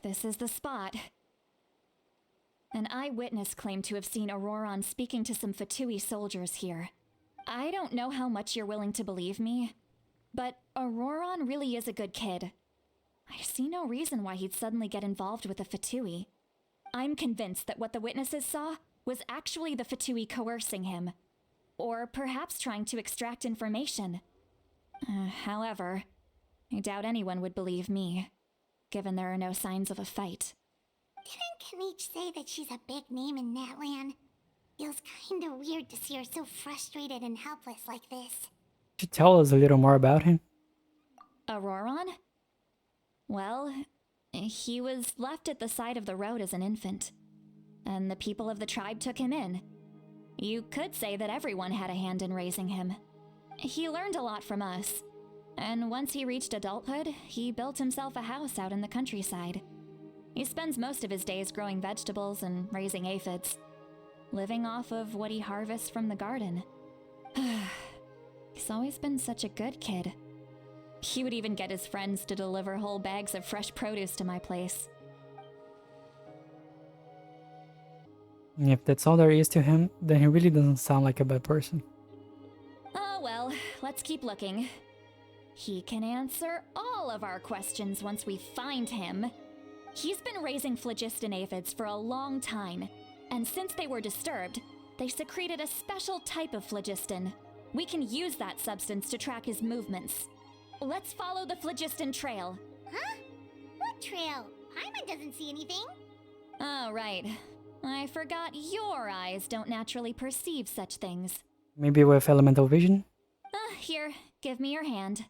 This is the spot. An eyewitness claimed to have seen Ororon speaking to some Fatui soldiers here. I don't know how much you're willing to believe me, but Ororon really is a good kid. I see no reason why he'd suddenly get involved with the Fatui. I'm convinced that what the witnesses saw was actually the Fatui coercing him, or perhaps trying to extract information. However, I doubt anyone would believe me, given there are no signs of a fight. Didn't Kanich say that she's a big name in Natlan? Feels kinda weird to see her so frustrated and helpless like this. Could you tell us a little more about him? Ororon? Well, he was left at the side of the road as an infant, and the people of the tribe took him in. You could say that everyone had a hand in raising him. He learned a lot from us, and once he reached adulthood, he built himself a house out in the countryside. He spends most of his days growing vegetables and raising aphids, living off of what he harvests from the garden. He's always been such a good kid. He would even get his friends to deliver whole bags of fresh produce to my place. If that's all there is to him, then he really doesn't sound like a bad person. Oh well, let's keep looking. He can answer all of our questions once we find him. He's been raising phlogiston aphids for a long time, and since they were disturbed, they secreted a special type of phlogiston. We can use that substance to track his movements. Let's follow the phlogiston trail. Huh? What trail? Paimon doesn't see anything. Oh, right. I forgot your eyes don't naturally perceive such things. Maybe with elemental vision? Here, give me your hand.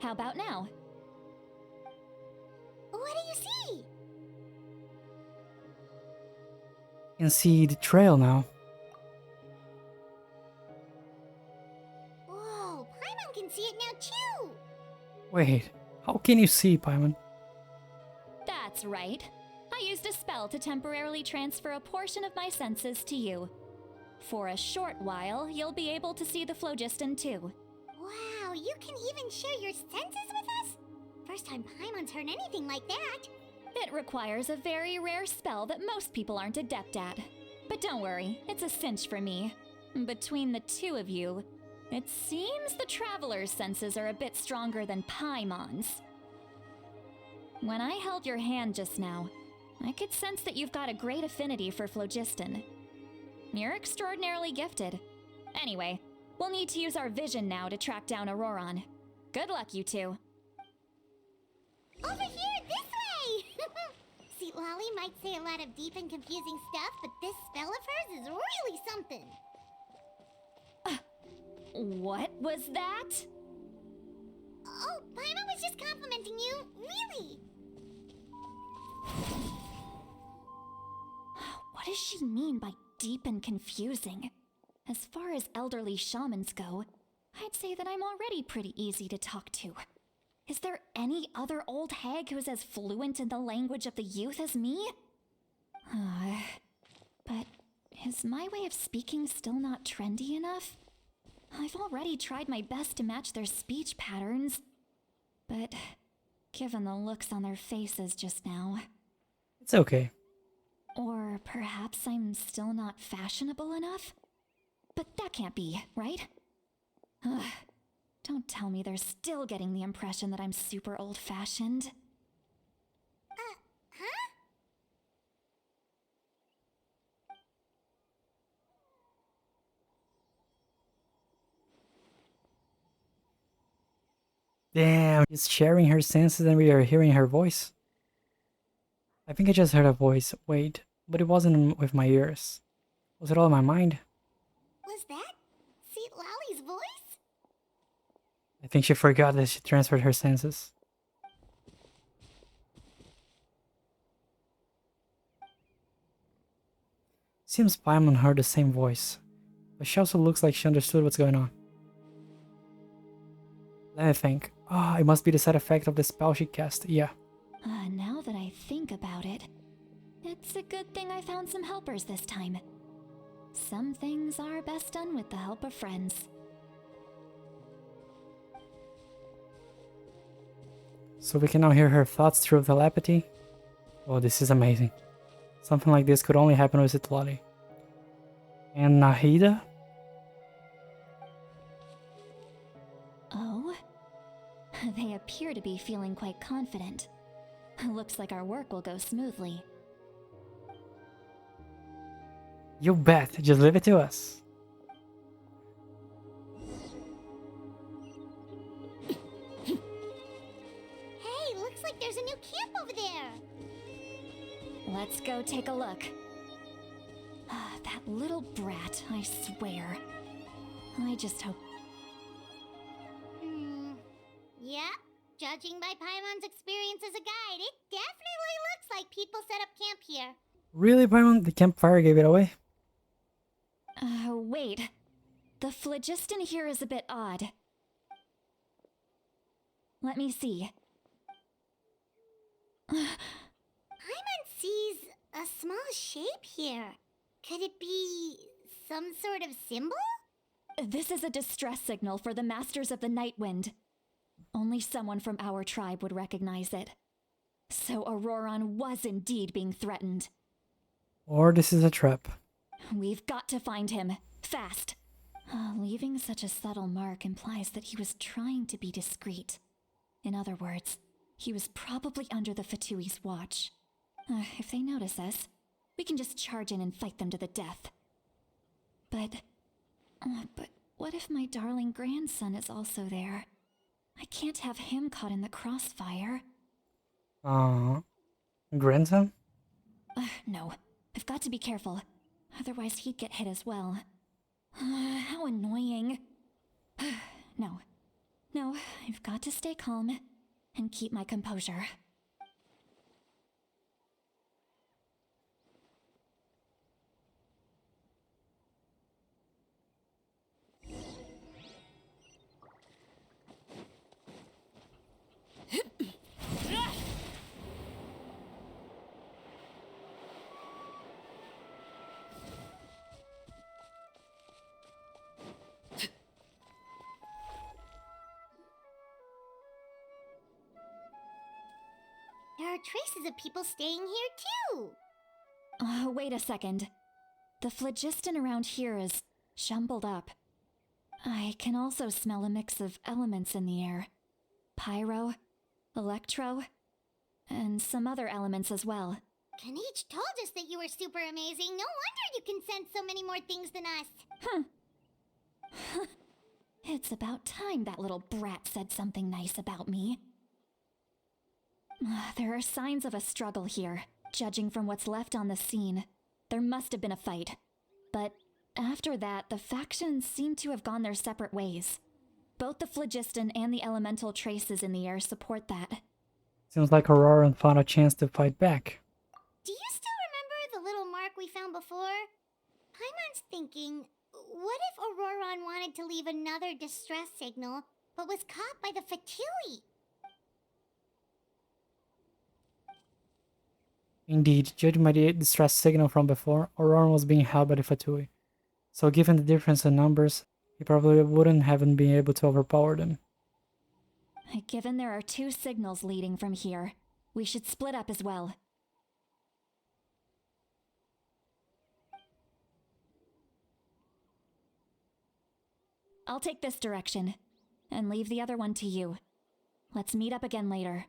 How about now? What do you see? You can see the trail now. Whoa, Paimon can see it now too! Wait, how can you see, Paimon? That's right. I used a spell to temporarily transfer a portion of my senses to you. For a short while, you'll be able to see the phlogiston too. Wow, you can even share your senses with us? First time Paimon's heard anything like that. It requires a very rare spell that most people aren't adept at. But don't worry, it's a cinch for me. Between the two of you, it seems the Traveler's senses are a bit stronger than Paimon's. When I held your hand just now, I could sense that you've got a great affinity for phlogiston. You're extraordinarily gifted. Anyway, we'll need to use our vision now to track down Ororon. Good luck, you two. Over here, this way! Citlali might say a lot of deep and confusing stuff, but this spell of hers is really something. What was that? Oh, Paimon was just complimenting you, really. What does she mean by deep and confusing? As far as elderly shamans go, I'd say that I'm already pretty easy to talk to. Is there any other old hag who's as fluent in the language of the youth as me? But is my way of speaking still not trendy enough? I've already tried my best to match their speech patterns, but given the looks on their faces just now... It's okay. Or perhaps I'm still not fashionable enough? But that can't be, right? Ugh. Don't tell me they're still getting the impression that I'm super old-fashioned. Huh? Damn, she's sharing her senses and we are hearing her voice. I think I just heard a voice. Wait, but it wasn't with my ears. Was it all in my mind? Was that Citlali's voice? I think she forgot that she transferred her senses. Seems Paimon heard the same voice, but she also looks like she understood what's going on. Let me think. Ah, it must be the side effect of the spell she cast. Yeah. Now that I think about it, it's a good thing I found some helpers this time. Some things are best done with the help of friends. So we can now hear her thoughts through telepathy. Oh, this is amazing. Something like this could only happen with Citlali. And Nahida? Oh? They appear to be feeling quite confident. Looks like our work will go smoothly. You bet. Just leave it to us. Hey, looks like there's a new camp over there. Let's go take a look. That little brat, I swear. I just hope... Yeah, judging by Paimon's experience as a guide, it definitely looks like people set up camp here. Really, Paimon? The campfire gave it away? Wait. The phlogiston here is a bit odd. Let me see. Paimon sees a small shape here. Could it be some sort of symbol? This is a distress signal for the Masters of the Night Wind. Only someone from our tribe would recognize it. So Ororon was indeed being threatened. Or this is a trap. We've got to find him. Fast. Leaving such a subtle mark implies that he was trying to be discreet. In other words, he was probably under the Fatui's watch. If they notice us, we can just charge in and fight them to the death. But what if my darling grandson is also there? I can't have him caught in the crossfire. Grandson? No. I've got to be careful. Otherwise he'd get hit as well. How annoying. No, I've got to stay calm and keep my composure. There are traces of people staying here too. Wait a second. The phlogiston around here is jumbled up. I can also smell a mix of elements in the air. Pyro, electro, and some other elements as well. Kanich told us that you were super amazing. No wonder you can sense so many more things than us. It's about time that little brat said something nice about me. There are signs of a struggle here. Judging from what's left on the scene, there must have been a fight. But after that, the factions seem to have gone their separate ways. Both the phlogiston and the elemental traces in the air support that. Seems like Ororon found a chance to fight back. Do you still remember the little mark we found before? Paimon's thinking, what if Ororon wanted to leave another distress signal, but was caught by the Fatui? Indeed, judging by the distress signal from before, Ororon was being held by the Fatui. So given the difference in numbers, he probably wouldn't have been able to overpower them. Given there are 2 signals leading from here, we should split up as well. I'll take this direction, and leave the other one to you. Let's meet up again later.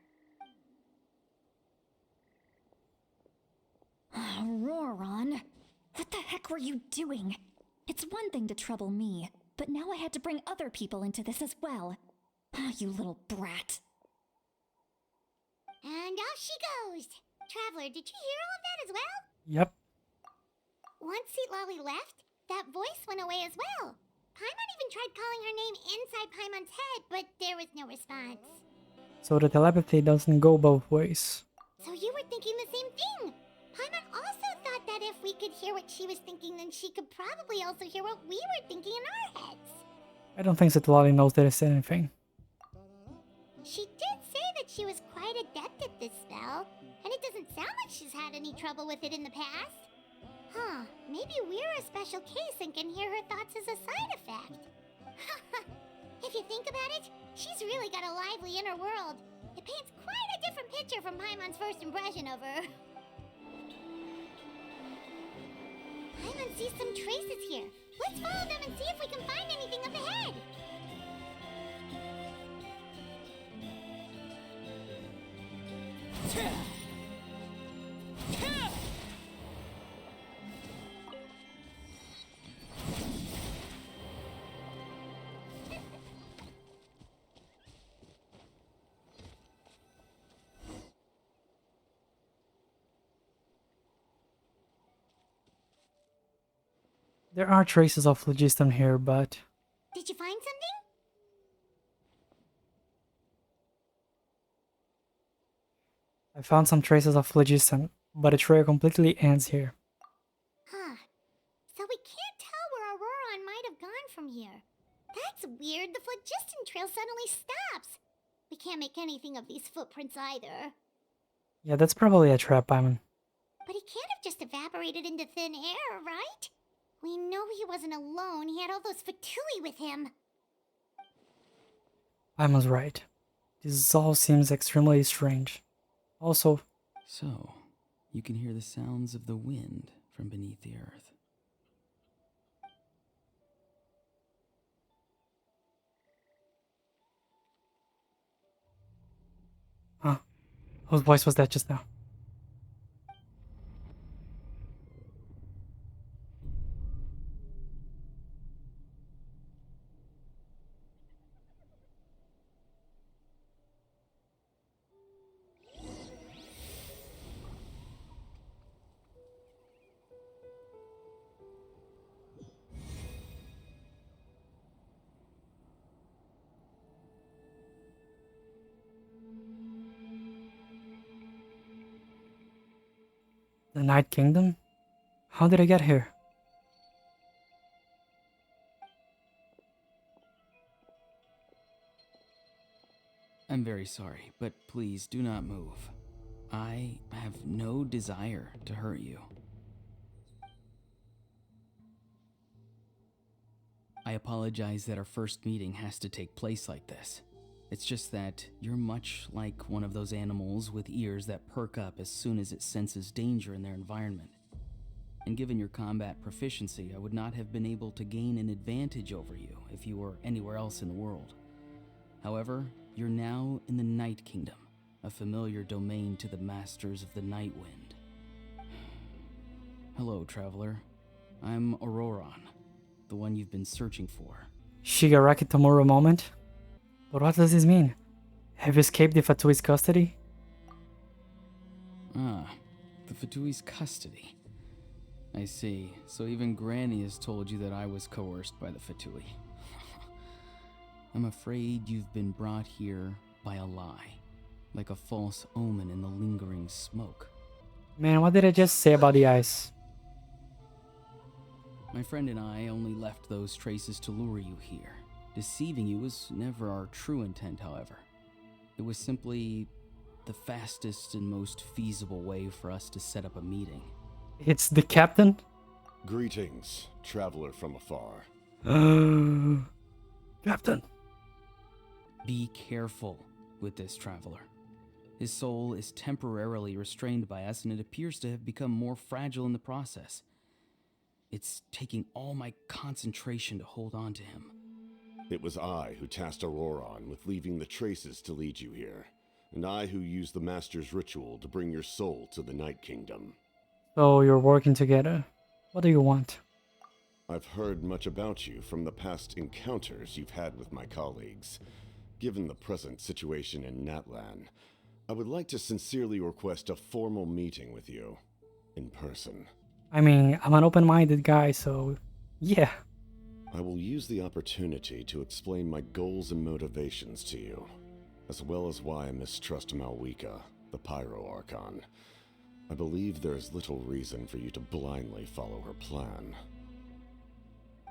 Ororon, what the heck were you doing? It's one thing to trouble me, but now I had to bring other people into this as well. You little brat. And off she goes. Traveler, did you hear all of that as well? Yep. Once Citlali left, that voice went away as well. Paimon even tried calling her name inside Paimon's head, but there was no response. So the telepathy doesn't go both ways. So you were thinking the same thing. Paimon also thought that if we could hear what she was thinking, then she could probably also hear what we were thinking in our heads. I don't think Citlali knows there is anything. She did say that she was quite adept at this spell, and it doesn't sound like she's had any trouble with it in the past. Huh, maybe we're a special case and can hear her thoughts as a side effect. If you think about it, she's really got a lively inner world. It paints quite a different picture from Paimon's first impression of her. Paimon sees some traces here. Let's follow them and see if we can find anything up ahead. There are traces of phlogiston here, but Did you find something? I found some traces of phlogiston, but the trail completely ends here. Huh. So we can't tell where Ororon might have gone from here. That's weird. The phlogiston trail suddenly stops. We can't make anything of these footprints either. Yeah, that's probably a trap, Paimon. But he can't have just evaporated into thin air, right? We know he wasn't alone. He had all those Fatui with him. Paimon's right. This all seems extremely strange. Also, So, you can hear the sounds of the wind from beneath the earth. huh? Whose voice was that just now? The Night Kingdom? How did I get here? I'm very sorry, but please do not move. I have no desire to hurt you. I apologize that our first meeting has to take place like this. It's just that you're much like one of those animals with ears that perk up as soon as it senses danger in their environment. And given your combat proficiency, I would not have been able to gain an advantage over you if you were anywhere else in the world. However, you're now in the Night Kingdom, a familiar domain to the masters of the Night Wind. Hello, traveler. I'm Ororon, the one you've been searching for. Shigaraki Tomorrow moment? But what does this mean? Have you escaped the Fatui's custody? Ah, the Fatui's custody. I see. So even Granny has told you that I was coerced by the Fatui. I'm afraid you've been brought here by a lie, like a false omen in the lingering smoke. Man, what did I just say about the ice? My friend and I only left those traces to lure you here. Deceiving you was never our true intent, however. It was simply the fastest and most feasible way for us to set up a meeting. It's the captain? Greetings, traveler from afar. Captain. Be careful with this traveler. His soul is temporarily restrained by us, and it appears to have become more fragile in the process. It's taking all my concentration to hold on to him. It was I who tasked Ororon with leaving the traces to lead you here, and I who used the Master's ritual to bring your soul to the Night Kingdom. So you're working together. What do you want? I've heard much about you from the past encounters you've had with my colleagues. Given the present situation in Natlan, I would like to sincerely request a formal meeting with you, in person. I mean, I'm an open-minded guy, so yeah. I will use the opportunity to explain my goals and motivations to you, as well as why I mistrust Malwika, the Pyro Archon. I believe there is little reason for you to blindly follow her plan.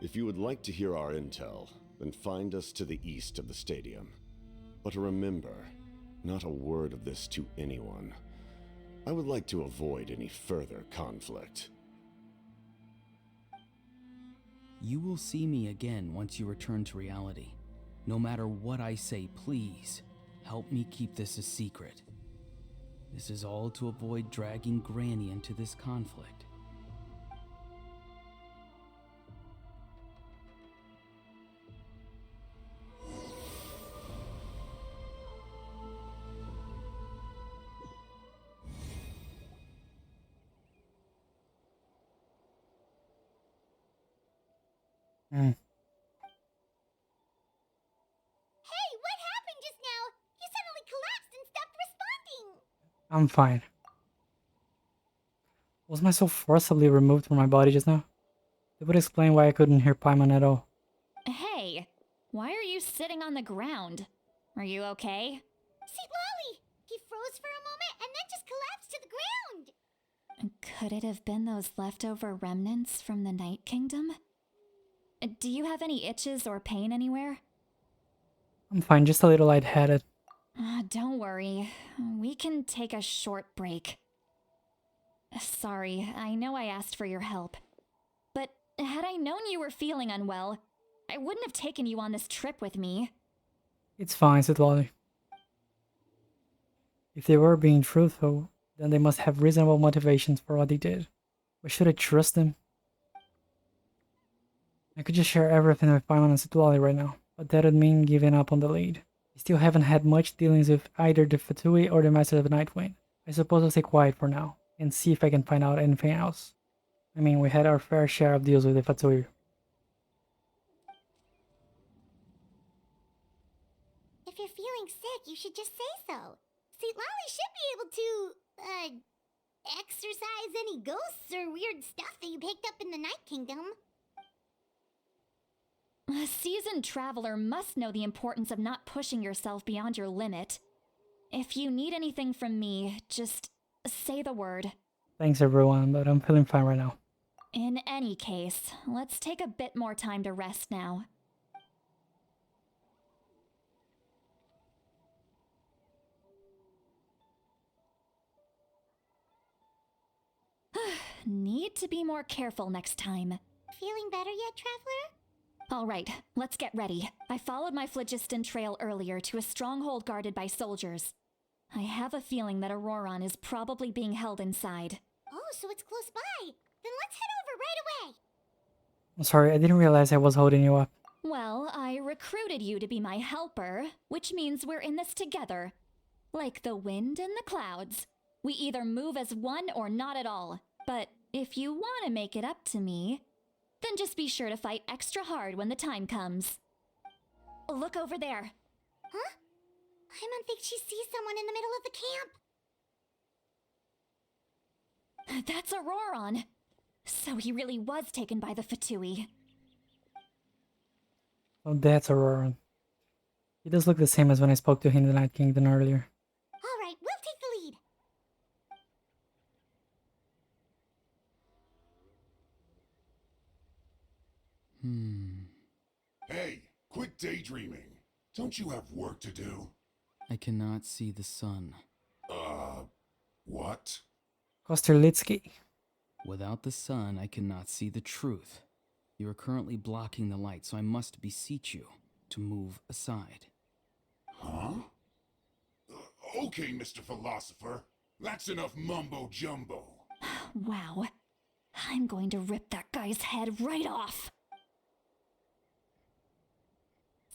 If you would like to hear our intel, then find us to the east of the stadium. But remember, not a word of this to anyone. I would like to avoid any further conflict. You will see me again once you return to reality. No matter what I say, please, help me keep this a secret. This is all to avoid dragging Granny into this conflict. Hmm. Hey, what happened just now? You suddenly collapsed and stopped responding. I'm fine. Was my soul forcibly removed from my body just now? That would explain why I couldn't hear Paimon at all. Hey, why are you sitting on the ground? Are you okay? Citlali! He froze for a moment and then just collapsed to the ground. Could it have been those leftover remnants from the Night Kingdom? Do you have any itches or pain anywhere? I'm fine, just a little lightheaded. Don't worry. We can take a short break. Sorry, I know I asked for your help. But had I known you were feeling unwell, I wouldn't have taken you on this trip with me. It's fine, Citlali. If they were being truthful, then they must have reasonable motivations for what they did. But should I trust them? I could just share everything with Paimon and Citlali right now, but that would mean giving up on the lead. I still haven't had much dealings with either the Fatui or the Master of the Nightwind. I suppose I'll stay quiet for now, and see if I can find out anything else. I mean, we had our fair share of deals with the Fatui. If you're feeling sick, you should just say so. Citlali should be able to, exorcise any ghosts or weird stuff that you picked up in the Night Kingdom. A seasoned traveler must know the importance of not pushing yourself beyond your limit. If you need anything from me, just say the word. Thanks everyone, but I'm feeling fine right now. In any case, let's take a bit more time to rest now. Need to be more careful next time. Feeling better yet, traveler? Alright, let's get ready. I followed my phlogiston trail earlier to a stronghold guarded by soldiers. I have a feeling that Ororon is probably being held inside. Oh, so it's close by. Then let's head over right away. I'm sorry, I didn't realize I was holding you up. Well, I recruited you to be my helper, which means we're in this together. Like the wind and the clouds. We either move as one or not at all. But if you want to make it up to me, then just be sure to fight extra hard when the time comes. Look over there. Huh? Paimon thinks she sees someone in the middle of the camp. That's Ororon. So he really was taken by the Fatui. Oh, that's Ororon. He does look the same as when I spoke to him in the Night Kingdom earlier. All right, we'll take the lead. Hey, quit daydreaming. Don't you have work to do? I cannot see the sun. What? Kosterlitsky. Without the sun, I cannot see the truth. You are currently blocking the light, so I must beseech you to move aside. Huh? Okay, Mr. Philosopher. That's enough mumbo-jumbo. Wow. I'm going to rip that guy's head right off.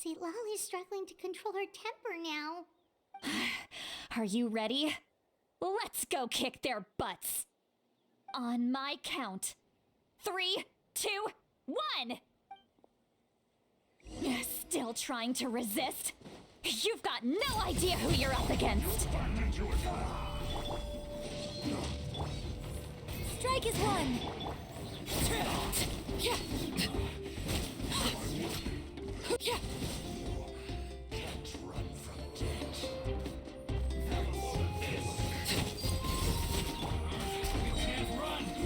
Citlali's struggling to control her temper now. Are you ready? Let's go kick their butts. On my count. 3, 2, 1! Still trying to resist? You've got no idea who you're up against. Strike is one.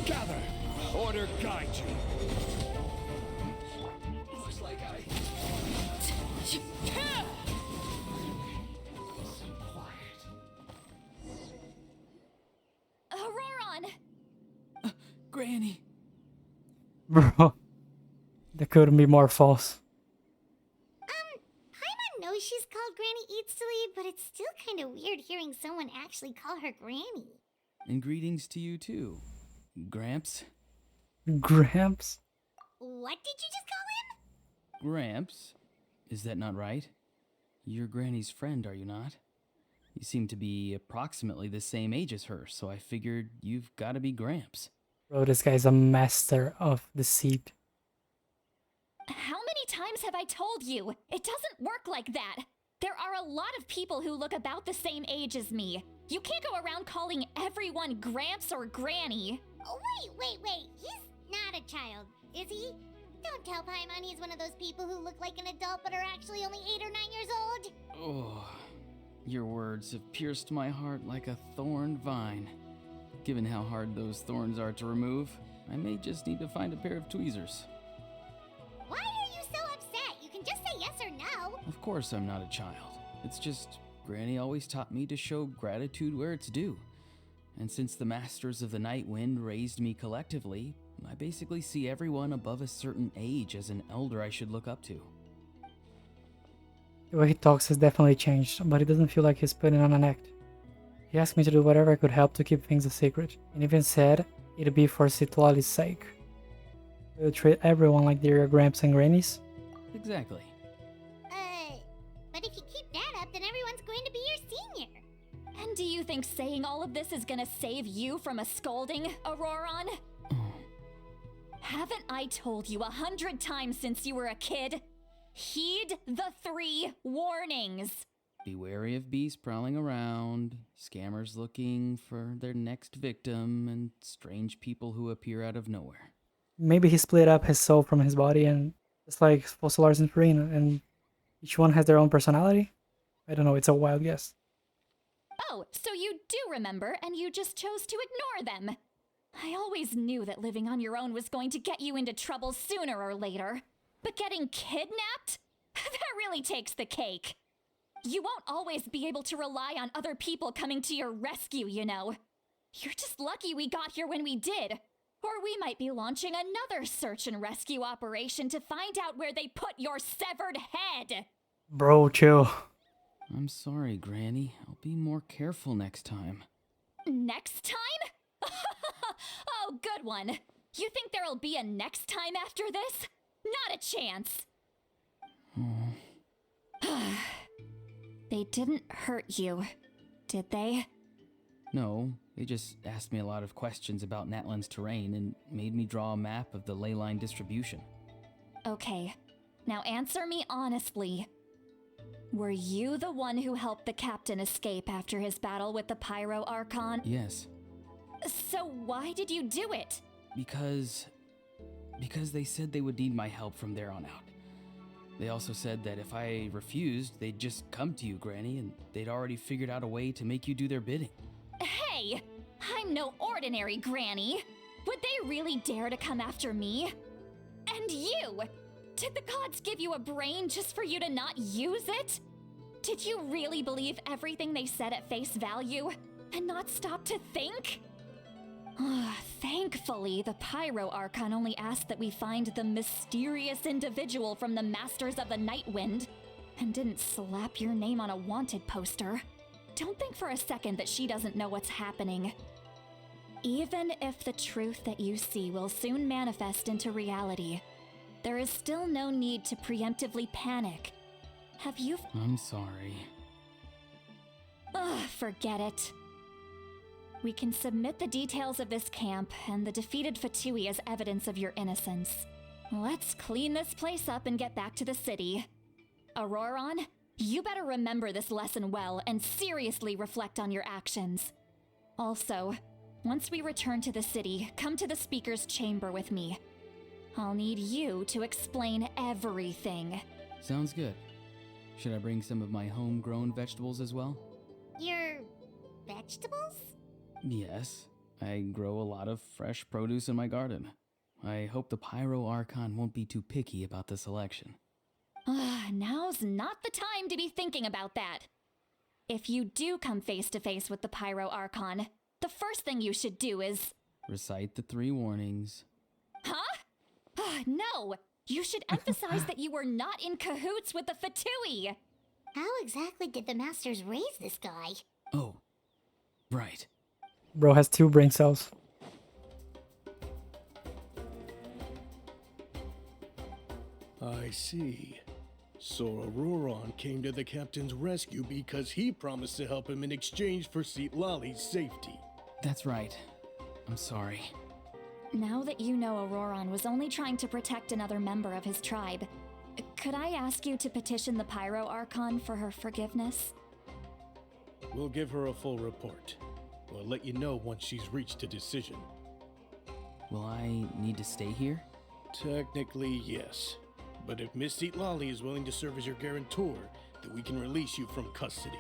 Gather! Order guide you! Looks like Bro, that couldn't be more false. Paimon knows she's called Granny Eatsley, but it's still kind of weird hearing someone actually call her Granny. And greetings to you too, Gramps. Gramps? What did you just call him? Gramps? Is that not right? You're Granny's friend, are you not? You seem to be approximately the same age as her, so I figured you've got to be Gramps. Bro, this guy's a master of deceit. How many times have I told you? It doesn't work like that. There are a lot of people who look about the same age as me. You can't go around calling everyone Gramps or Granny. Oh, wait. He's not a child, is he? Don't tell Paimon he's one of those people who look like an adult but are actually only 8 or 9 years old. Oh, your words have pierced my heart like a thorn vine. Given how hard those thorns are to remove, I may just need to find a pair of tweezers. Why are you so upset? You can just say yes or no. Of course I'm not a child. It's just Granny always taught me to show gratitude where it's due. And since the Masters of the Night Wind raised me collectively, I basically see everyone above a certain age as an elder I should look up to. The way he talks has definitely changed, but it doesn't feel like he's putting on an act. He asked me to do whatever I could help to keep things a secret, and even said it'd be for Citlali's sake. Will you treat everyone like they're your gramps and grannies? Exactly. But if you keep that up, then everyone's going to be your senior. And do you think saying all of this is gonna save you from a scolding, Ororon? Haven't I told you 100 times since you were a kid? Heed the 3 warnings. Be wary of beasts prowling around, scammers looking for their next victim, and strange people who appear out of nowhere. Maybe he split up his soul from his body, and just like Fossolaris and Farina, and each one has their own personality? I don't know, it's a wild guess. Oh, so you do remember, and you just chose to ignore them. I always knew that living on your own was going to get you into trouble sooner or later. But getting kidnapped? That really takes the cake. You won't always be able to rely on other people coming to your rescue, you know. You're just lucky we got here when we did. Or we might be launching another search and rescue operation to find out where they put your severed head. Bro, chill. I'm sorry, Granny. I'll be more careful next time. Next time? Oh, good one. You think there'll be a next time after this? Not a chance. They didn't hurt you, did they? No, they just asked me a lot of questions about Natlan's terrain and made me draw a map of the ley line distribution. Okay, now answer me honestly. Were you the one who helped the captain escape after his battle with the Pyro Archon? Yes. So why did you do it? Because they said they would need my help from there on out. They also said that if I refused, they'd just come to you, Granny, and they'd already figured out a way to make you do their bidding. Hey, I'm no ordinary Granny. Would they really dare to come after me? And you! Did the gods give you a brain just for you to not use it? Did you really believe everything they said at face value and not stop to think? Thankfully, the Pyro Archon only asked that we find the mysterious individual from the Masters of the Night Wind and didn't slap your name on a wanted poster. Don't think for a second that she doesn't know what's happening. Even if the truth that you see will soon manifest into reality, there is still no need to preemptively panic. Have you... I'm sorry. Forget it. We can submit the details of this camp and the defeated Fatui as evidence of your innocence. Let's clean this place up and get back to the city. Ororon, you better remember this lesson well and seriously reflect on your actions. Also, once we return to the city, come to the speaker's chamber with me. I'll need you to explain everything. Sounds good. Should I bring some of my homegrown vegetables as well? Your vegetables? Yes, I grow a lot of fresh produce in my garden. I hope the Pyro Archon won't be too picky about the selection. Now's not the time to be thinking about that. If you do come face to face with the Pyro Archon, the first thing you should do is... Recite the 3 warnings. Huh? No! You should emphasize that you were not in cahoots with the Fatui! How exactly did the masters raise this guy? Oh, right. Bro has 2 brain cells. I see. So Ororon came to the captain's rescue because he promised to help him in exchange for Citlali's safety. That's right. I'm sorry. Now that you know Ororon was only trying to protect another member of his tribe, could I ask you to petition the Pyro Archon for her forgiveness? We'll give her a full report. We'll let you know once she's reached a decision. Will I need to stay here? Technically, yes. But if Miss Citlali is willing to serve as your guarantor, then we can release you from custody.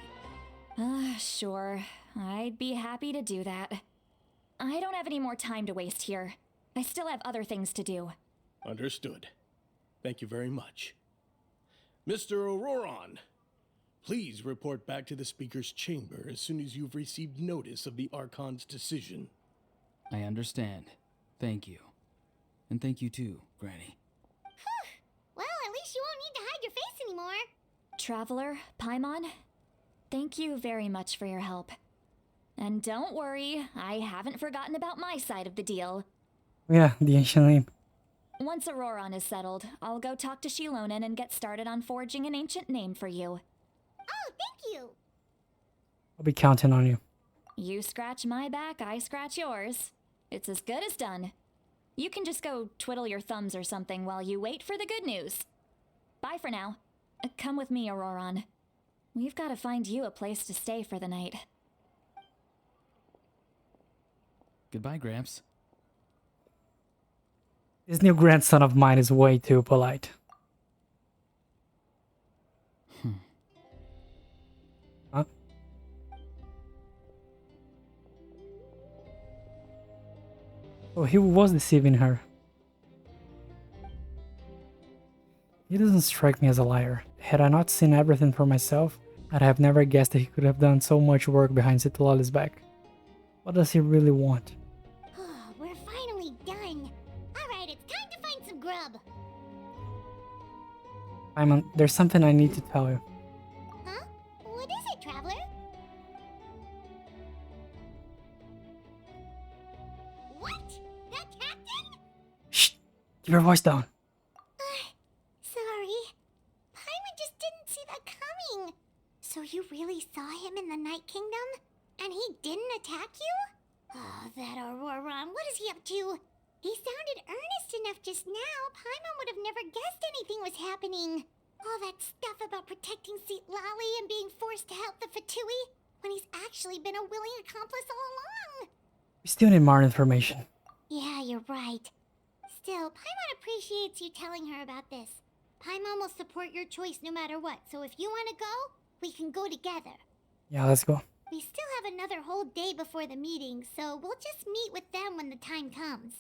Sure. I'd be happy to do that. I don't have any more time to waste here. I still have other things to do. Understood. Thank you very much. Mr. Ororon, please report back to the Speaker's chamber as soon as you've received notice of the Archon's decision. I understand. Thank you. And thank you too, Granny. Well, at least you won't need to hide your face anymore. Traveler, Paimon, thank you very much for your help. And don't worry, I haven't forgotten about my side of the deal. Yeah, the ancient name. Once Ororon is settled, I'll go talk to Shilonen and get started on forging an ancient name for you. Oh, thank you. I'll be counting on you. You scratch my back, I scratch yours. It's as good as done. You can just go twiddle your thumbs or something while you wait for the good news. Bye for now. Come with me, Ororon. We've got to find you a place to stay for the night. Goodbye, Gramps. This new grandson of mine is way too polite. Huh? Oh, he was deceiving her. He doesn't strike me as a liar. Had I not seen everything for myself, I'd have never guessed that he could have done so much work behind Citlali's back. What does he really want? We're finally done. Alright, it's time to find some grub. Paimon, there's something I need to tell you. Huh? What is it, Traveler? What? That captain? Shh! Keep your voice down. Sorry. Paimon just didn't see that coming. So you really saw him in the Night Kingdom? And he didn't attack you? Oh, that Ororon, what is he up to? He sounded earnest enough just now. Paimon would have never guessed anything was happening. All that stuff about protecting Citlali and being forced to help the Fatui, when he's actually been a willing accomplice all along. We still need more information. Yeah, you're right. Still, Paimon appreciates you telling her about this. Paimon will support your choice no matter what, so if you want to go, we can go together. Yeah, let's go. We still have another whole day before the meeting, so we'll just meet with them when the time comes.